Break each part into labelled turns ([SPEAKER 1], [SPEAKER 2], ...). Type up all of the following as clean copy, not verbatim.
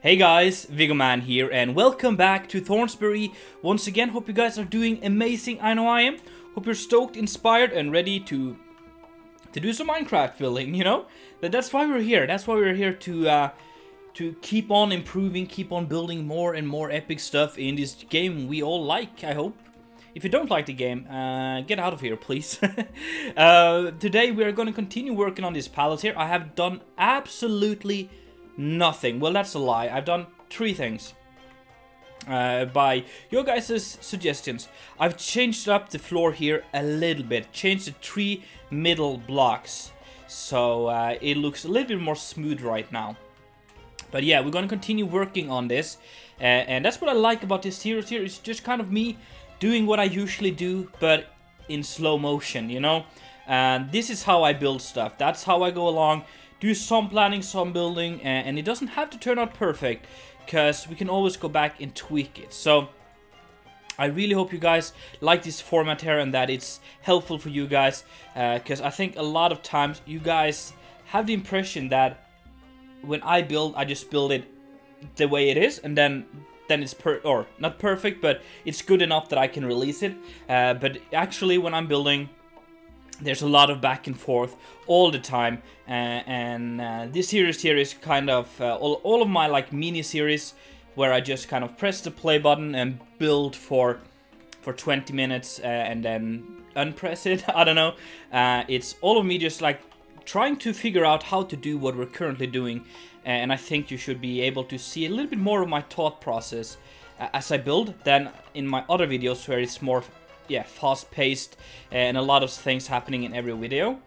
[SPEAKER 1] Hey guys, Viggoman here, and welcome back to Thornsbury. Once again, hope you guys are doing amazing. I know I am. Hope you're stoked, inspired, and ready to do some Minecraft building. You know, that's why we're here. That's why we're here to keep on improving, keep on building more and more epic stuff in this game we all like. I hope. If you don't like the game, get out of here, please. Today we are going to continue working on this palace here. I have done absolutely nothing. Well, that's a lie. I've done 3 things by your guys' suggestions. I've changed up the floor here a little bit. Changed the 3 middle blocks. So it looks a little bit more smooth right now. But yeah, we're going to continue working on this. And that's what I like about this series here. It's just kind of me doing what I usually do, but in slow motion, you know? And this is how I build stuff. That's how I go along. Do some planning, some building, and it doesn't have to turn out perfect, because we can always go back and tweak it. So I really hope you guys like this format here and that it's helpful for you guys, because I think a lot of times you guys have the impression that when I build, I just build it the way it is, and then it's not perfect, but it's good enough that I can release it. But actually, when I'm building, there's a lot of back and forth all the time, and this series here is kind of all of my like mini series where I just kind of press the play button and build for 20 minutes and then unpress it. I don't know. It's all of me just like trying to figure out how to do what we're currently doing, and I think you should be able to see a little bit more of my thought process as I build than in my other videos where it's more fast-paced and a lot of things happening in every video.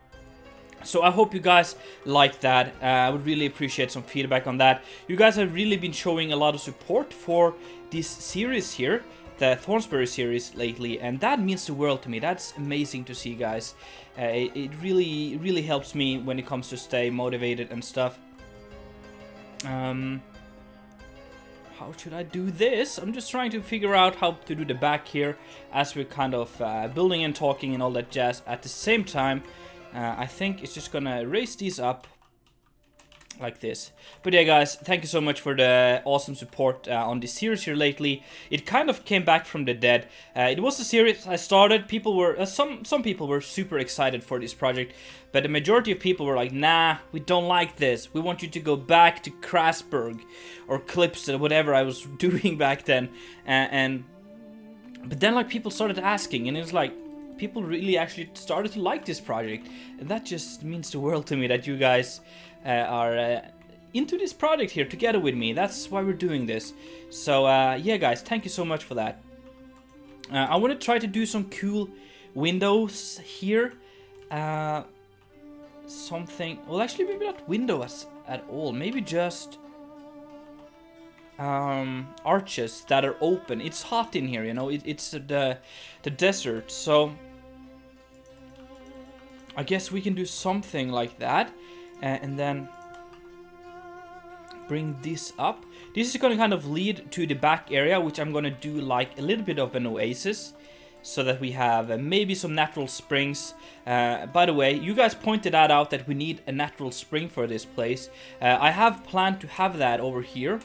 [SPEAKER 1] So I hope you guys like that. I would really appreciate some feedback on that. You guys have really been showing a lot of support for this series here, the Thornsbury series lately, and that means the world to me. That's amazing to see, guys. It really helps me when it comes to stay motivated and stuff. How should I do this? I'm just trying to figure out how to do the back here as we're kind of building and talking and all that jazz at the same time. I think it's just gonna raise these up like this. But yeah, guys, thank you so much for the awesome support on this series here lately. It kind of came back from the dead. It was a series I started. People were some people were super excited for this project, but the majority of people were like, nah, we don't like this. We want you to go back to Krasberg or Clipstead, whatever I was doing back then. But then like people started asking, and it was like people really actually started to like this project, and that just means the world to me that you guys are into this project here together with me. That's why we're doing this. So yeah, guys, thank you so much for that. I want to try to do some cool windows here. Something, well, actually maybe not windows at all, maybe just arches that are open. It's hot in here, you know, it's the desert, so I guess we can do something like that. And then bring this up. This is going to kind of lead to the back area, which I'm going to do like a little bit of an oasis, so that we have maybe some natural springs. By the way, you guys pointed that out, that we need a natural spring for this place. I have planned to have that over here.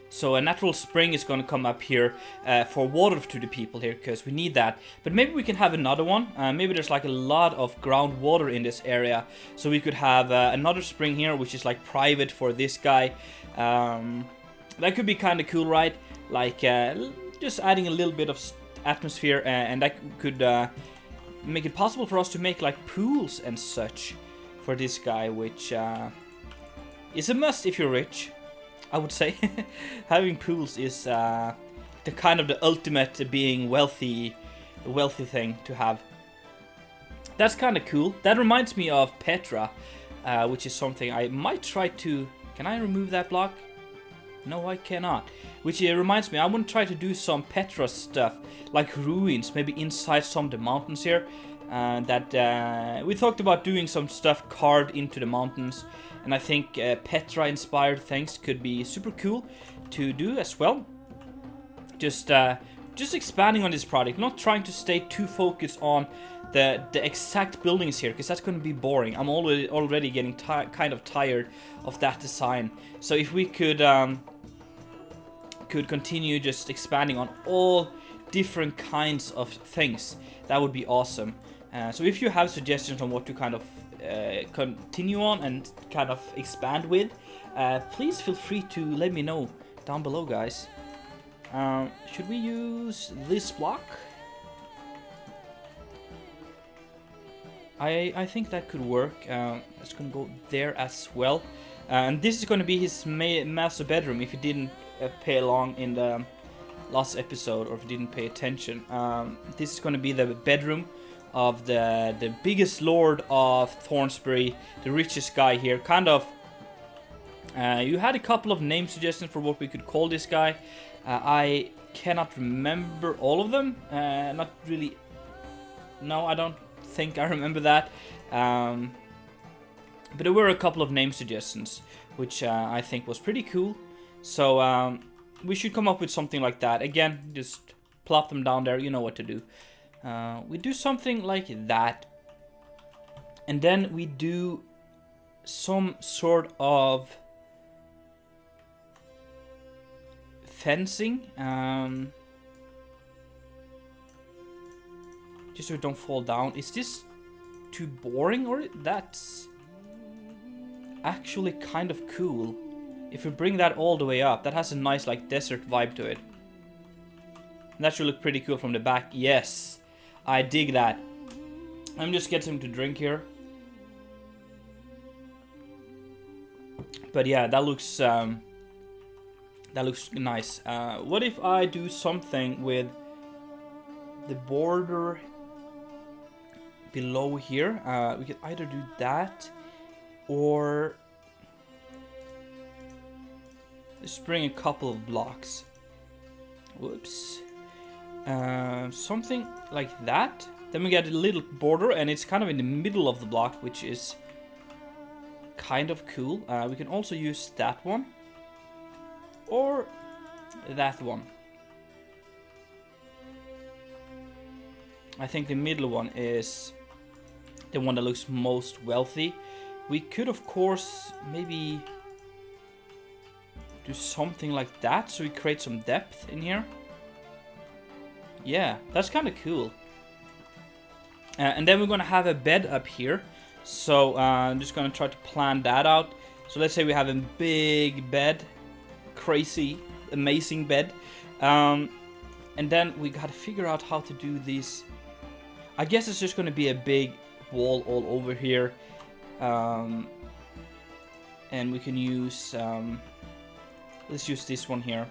[SPEAKER 1] So a natural spring is going to come up here for water to the people here, because we need that. But maybe we can have another one. Maybe there's like a lot of groundwater in this area, so we could have another spring here, which is like private for this guy. That could be kind of cool, right? Like just adding a little bit of atmosphere, and that could make it possible for us to make like pools and such for this guy, which is a must if you're rich, I would say. Having pools is the kind of the ultimate being wealthy thing to have. That's kind of cool. That reminds me of Petra, which is something I might try to... Can I remove that block? No, I cannot. Which reminds me, I want to try to do some Petra stuff, like ruins, maybe inside some of the mountains here. We talked about doing some stuff carved into the mountains, and I think Petra inspired things could be super cool to do as well. Just expanding on this project, not trying to stay too focused on the exact buildings here, because that's going to be boring. I'm already getting kind of tired of that design. So if we could continue just expanding on all different kinds of things, that would be awesome. So if you have suggestions on what to kind of continue on and kind of expand with, please feel free to let me know down below, guys. Should we use this block? I think that could work. It's gonna go there as well. And this is gonna be his master bedroom, if you didn't pay along in the last episode, or if you didn't pay attention. This is gonna be the bedroom of the biggest lord of Thornsbury, the richest guy here. Kind of, you had a couple of name suggestions for what we could call this guy. I cannot remember all of them. Not really. No, I don't think I remember that. But there were a couple of name suggestions, which I think was pretty cool. So we should come up with something like that. Again, just plop them down there. You know what to do. We do something like that, and then we do some sort of fencing, just so we don't fall down. Is this too boring, or that's actually kind of cool? If we bring that all the way up, that has a nice like desert vibe to it. And that should look pretty cool from the back. Yes, I dig that. I'm just getting some to drink here. But yeah, that looks nice. What if I do something with the border below here? We could either do that, or just bring a couple of blocks. Whoops. Something like that. Then we get a little border, and it's kind of in the middle of the block, which is kind of cool. We can also use that one, or that one. I think the middle one is the one that looks most wealthy. We could, of course, maybe do something like that, so we create some depth in here. Yeah, that's kind of cool. And then we're going to have a bed up here. So I'm just going to try to plan that out. So let's say we have a big bed. Crazy, amazing bed. And then we got to figure out how to do these. I guess it's just going to be a big wall all over here. And we can use... let's use this one here.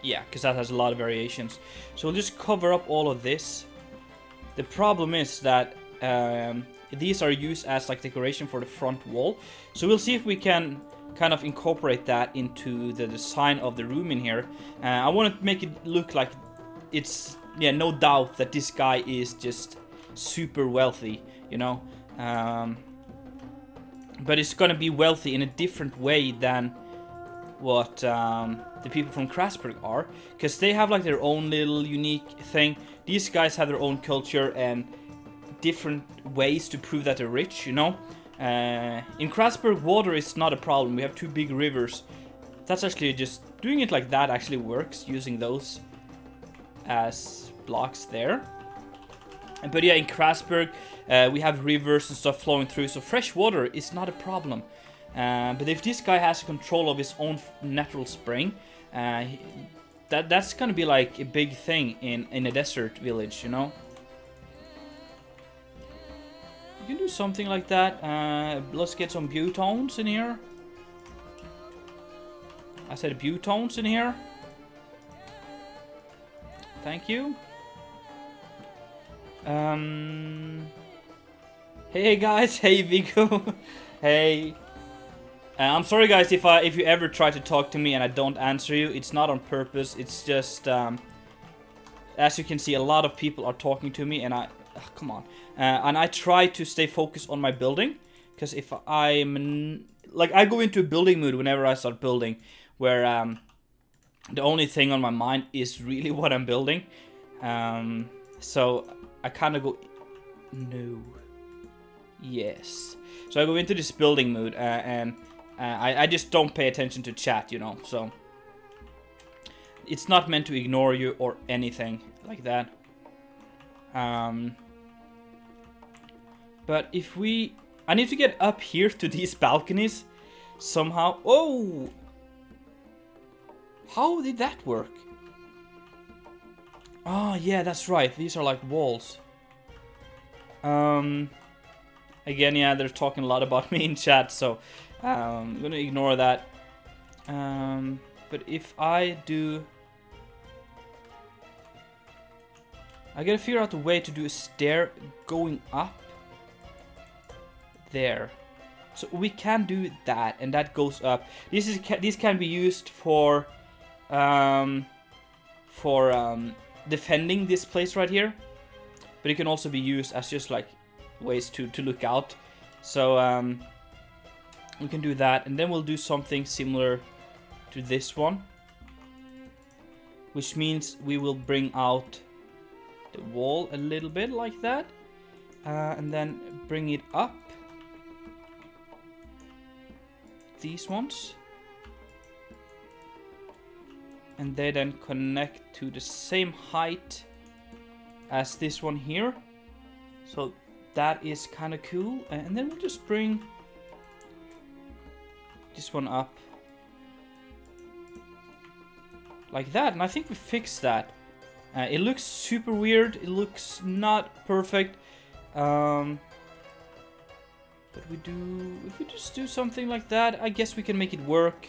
[SPEAKER 1] Yeah, because that has a lot of variations. So we'll just cover up all of this. The problem is that these are used as like decoration for the front wall. So we'll see if we can kind of incorporate that into the design of the room in here. I want to make it look like it's, yeah, no doubt that this guy is just super wealthy, you know. But it's gonna be wealthy in a different way than what the people from Grasberg are, because they have like their own little unique thing. These guys have their own culture and different ways to prove that they're rich, you know. In Grasberg, water is not a problem. We have two big rivers. That's actually just doing it like that actually works, using those as blocks there. But yeah, in Grasberg we have rivers and stuff flowing through, so fresh water is not a problem. But if this guy has control of his own natural spring, that's gonna be like a big thing in a desert village, you know. You can do something like that. Let's get some butones in here. I said butones in here. Thank you. Hey guys, hey Viggo. Hey. I'm sorry guys if you ever try to talk to me and I don't answer you. It's not on purpose. It's just as you can see, a lot of people are talking to me, and come on. And I try to stay focused on my building, because if I'm like, I go into a building mood whenever I start building, where the only thing on my mind is really what I'm building. So I kind of go No. Yes. So I go into this building mood, and I just don't pay attention to chat, you know, so... It's not meant to ignore you or anything like that. But if we... I need to get up here to these balconies somehow. Oh! How did that work? Oh, yeah, that's right. These are like walls. Again, yeah, they're talking a lot about me in chat, so I'm gonna ignore that. But if I do... I gotta figure out a way to do a stair going up there. So we can do that, and that goes up. These can be used for defending this place right here, but it can also be used as just like ways to look out. So we can do that, and then we'll do something similar to this one, which means we will bring out the wall a little bit like that, and then bring it up. These ones, and they then connect to the same height as this one here, so that is kind of cool. And then we'll just bring this one up like that, and I think we fixed that. It looks super weird, it looks not perfect, but if we just do something like that, I guess we can make it work.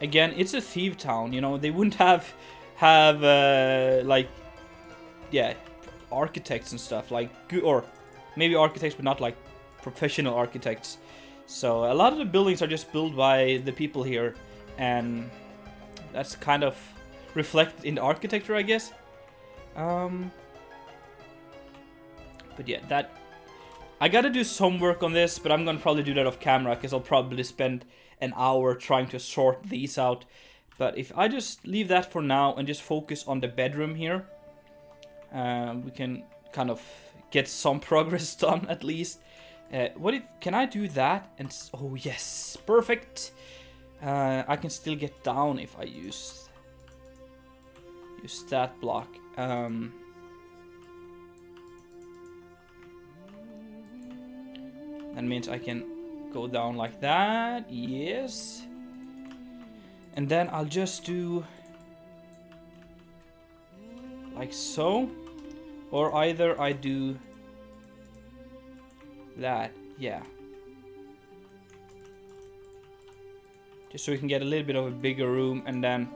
[SPEAKER 1] Again, it's a thief town, you know, they wouldn't have like, yeah, architects and stuff, like, or maybe architects, but not like professional architects. So a lot of the buildings are just built by the people here, and that's kind of reflected in the architecture, I guess. But yeah, that... I gotta do some work on this, but I'm gonna probably do that off camera, because I'll probably spend an hour trying to sort these out. But if I just leave that for now and just focus on the bedroom here, we can kind of get some progress done at least. Can I do that? And oh yes, perfect. I can still get down if I use that block. That means I can go down like that. Yes. And then I'll just do like so. Or either I do that. Yeah. Just so we can get a little bit of a bigger room, and then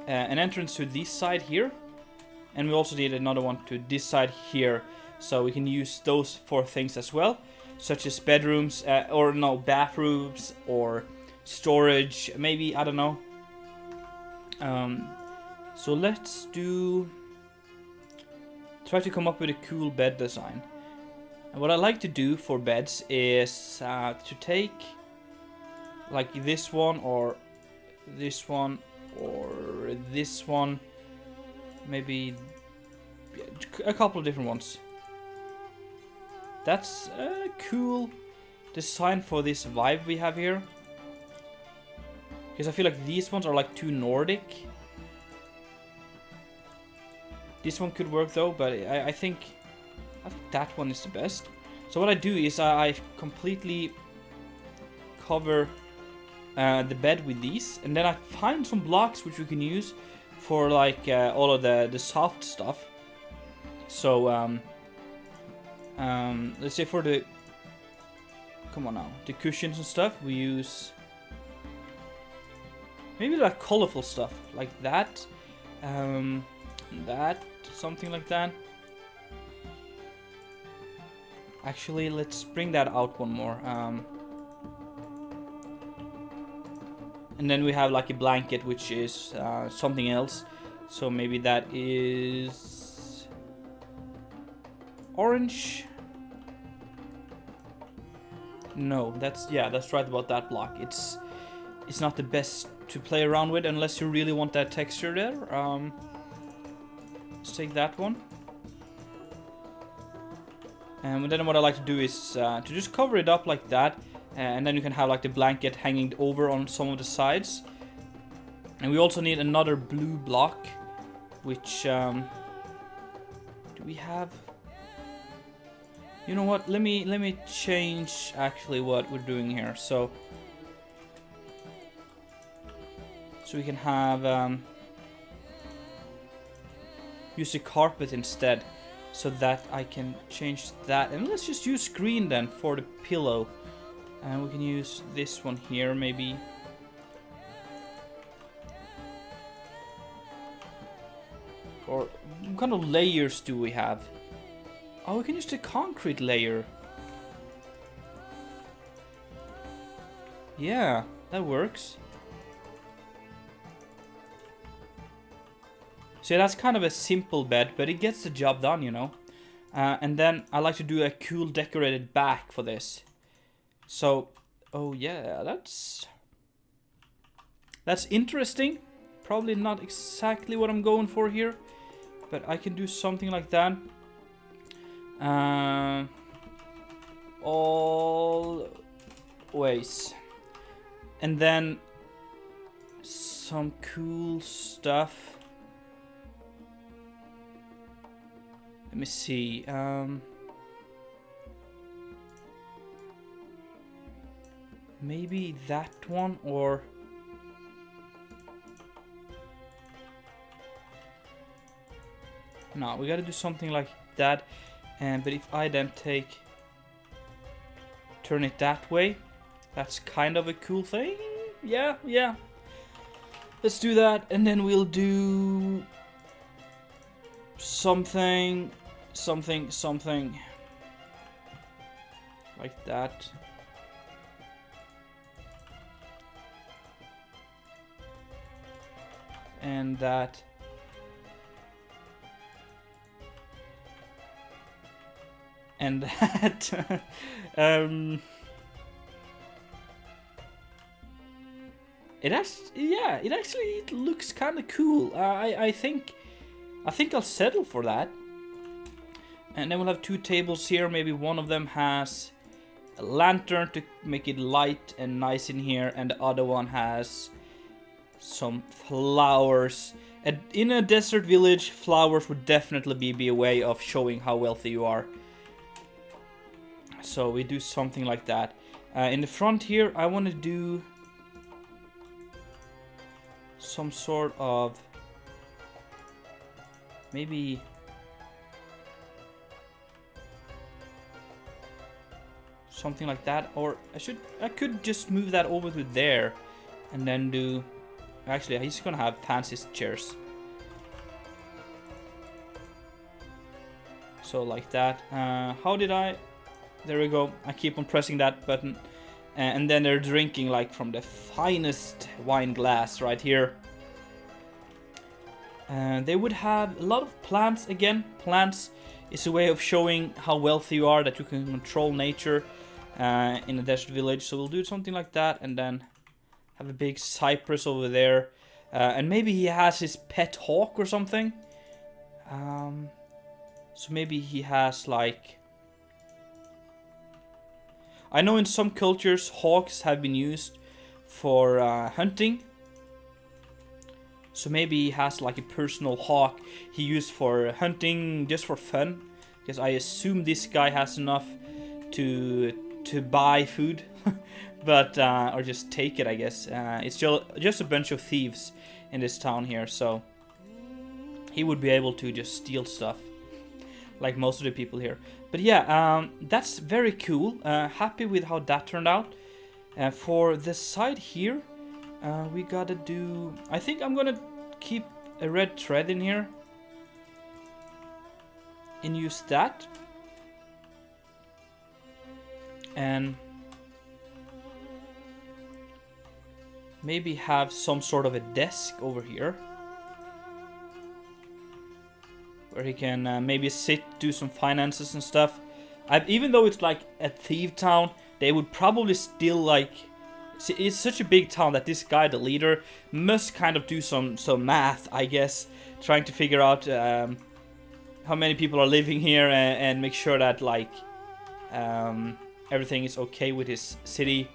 [SPEAKER 1] an entrance to this side here, and we also need another one to this side here, so we can use those for things as well, such as bedrooms, or no, bathrooms, or storage, maybe, I don't know. So let's try to come up with a cool bed design. And what I like to do for beds is to take like this one, or this one, or this one, maybe a couple of different ones. That's a cool design for this vibe we have here, because I feel like these ones are like too Nordic. This one could work though, but I think that one is the best. So what I do is I completely cover the bed with these, and then I find some blocks which we can use for like all of the soft stuff. So let's say for the, come on now, the cushions and stuff, we use maybe like colorful stuff like that, something like that. Actually, let's bring that out one more. And then we have like a blanket, which is something else. So maybe that is orange. No, that's right about that block. It's not the best to play around with unless you really want that texture there. Let's take that one. And then what I like to do is to just cover it up like that. And then you can have like the blanket hanging over on some of the sides. And we also need another blue block. Which, do we have? You know what? Let me change actually what we're doing here. So we can have use the carpet instead, so that I can change that. And let's just use green then for the pillow. And we can use this one here maybe. Or what kind of layers do we have? Oh, we can use the concrete layer. Yeah, that works. So that's kind of a simple bed, but it gets the job done, you know. And then I like to do a cool decorated back for this. So, oh yeah, that's interesting. Probably not exactly what I'm going for here, but I can do something like that. Always. And then some cool stuff. Let me see. Maybe that one, or no, we gotta do something like that. But if I then turn it that way, that's kind of a cool thing. Yeah. Let's do that, and then we'll do something like that. And that. And that. It actually looks kind of cool. I think I'll settle for that. And then we'll have two tables here. Maybe one of them has a lantern to make it light and nice in here, and the other one has some flowers. In a desert village, flowers would definitely be a way of showing how wealthy you are. So we do something like that. In the front here, I want to do some sort of maybe something like that, or I could just move that over to there, and then do. Actually, he's gonna have fancy chairs. So like that. How did I? There we go. I keep on pressing that button. And then they're drinking like from the finest wine glass right here. They would have a lot of plants again. Plants is a way of showing how wealthy you are, that you can control nature in a desert village. So we'll do something like that, and then have a big cypress over there. And maybe he has his pet hawk or something. So maybe he has like... I know in some cultures hawks have been used for hunting. So maybe he has like a personal hawk he used for hunting just for fun. Because I assume this guy has enough to buy food. But, or just take it, I guess. It's just a bunch of thieves in this town here. So he would be able to just steal stuff. Like most of the people here. But yeah, that's very cool. Happy with how that turned out. For the side here, we gotta do... I think I'm gonna keep a red thread in here. And use that. And maybe have some sort of a desk over here. Where he can maybe sit, do some finances and stuff. Even though it's like a thief town, they would probably still like... It's such a big town that this guy, the leader, must kind of do some math, I guess. Trying to figure out how many people are living here, and make sure that like everything is okay with his city.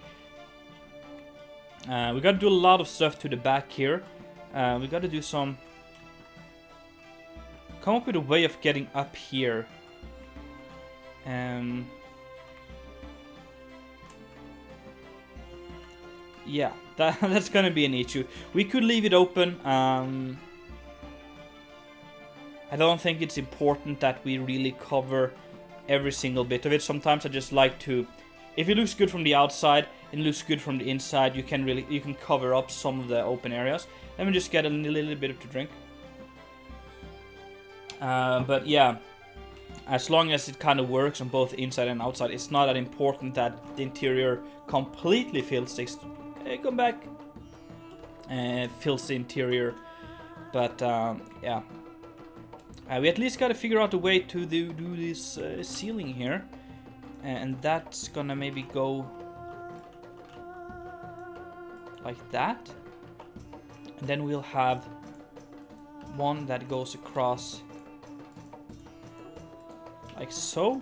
[SPEAKER 1] We gotta do a lot of stuff to the back here. We gotta do some... Come up with a way of getting up here. Yeah, that's gonna be an issue. We could leave it open. I don't think it's important that we really cover every single bit of it. Sometimes I just like to... If it looks good from the outside and looks good from the inside, you can cover up some of the open areas. Let me just get a little bit to drink. But yeah, as long as it kind of works on both inside and outside, it's not that important that the interior completely fills this. Come back. Fills the interior. But yeah, we at least got to figure out a way to do this ceiling here, and that's gonna maybe go like that, and then we'll have one that goes across like so.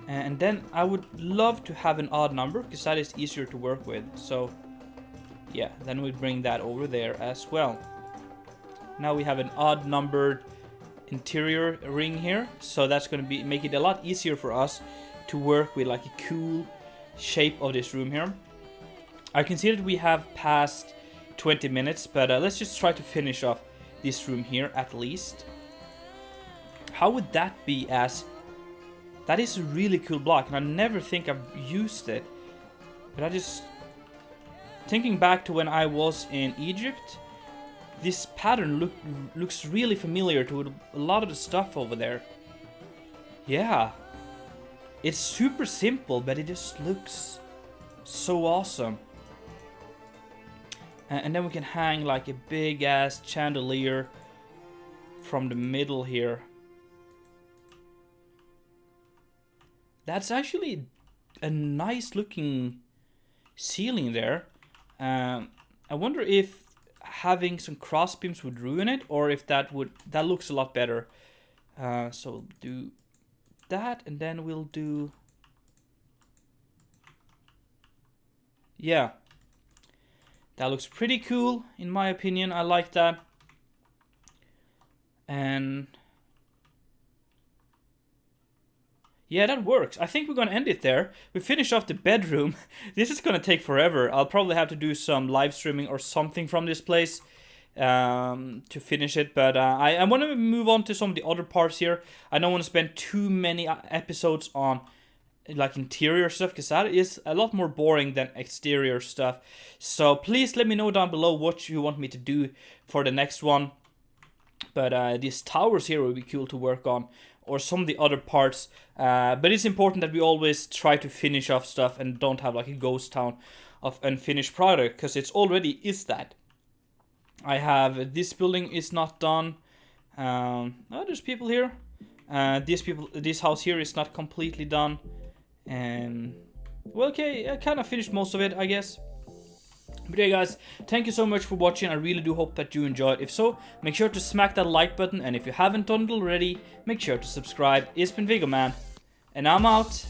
[SPEAKER 1] And then I would love to have an odd number, because that is easier to work with. So yeah, then we bring that over there as well. Now we have an odd numbered interior ring here, so that's going to make it a lot easier for us to work with like a cool shape of this room here. I can see that we have passed 20 minutes, but let's just try to finish off this room here at least. How would that be? As that is a really cool block, and I never think I've used it, but I just thinking back to when I was in Egypt, this pattern looks really familiar to a lot of the stuff over there. Yeah, it's super simple, but it just looks so awesome. And then we can hang like a big ass chandelier from the middle here. That's actually a nice looking ceiling there. I wonder if having some cross beams would ruin it, or if that looks a lot better. So we'll do that, and then we'll do... Yeah. That looks pretty cool, in my opinion. I like that. And... yeah, that works. I think we're gonna end it there. We finished off the bedroom. This is gonna take forever. I'll probably have to do some live streaming or something from this place to finish it. But I want to move on to some of the other parts here. I don't want to spend too many episodes on like interior stuff, because that is a lot more boring than exterior stuff. So please let me know down below what you want me to do for the next one. But these towers here will be cool to work on, or some of the other parts. But it's important that we always try to finish off stuff and don't have like a ghost town of unfinished product, because it's already is that. I have this building is not done. Oh, there's people here. This house here is not completely done. And well, okay, I kind of finished most of it, I guess. But yeah, guys, thank you so much for watching. I really do hope that you enjoyed. If so, make sure to smack that like button, and if you haven't done it already, make sure to subscribe. It's been Viggoman, and I'm out.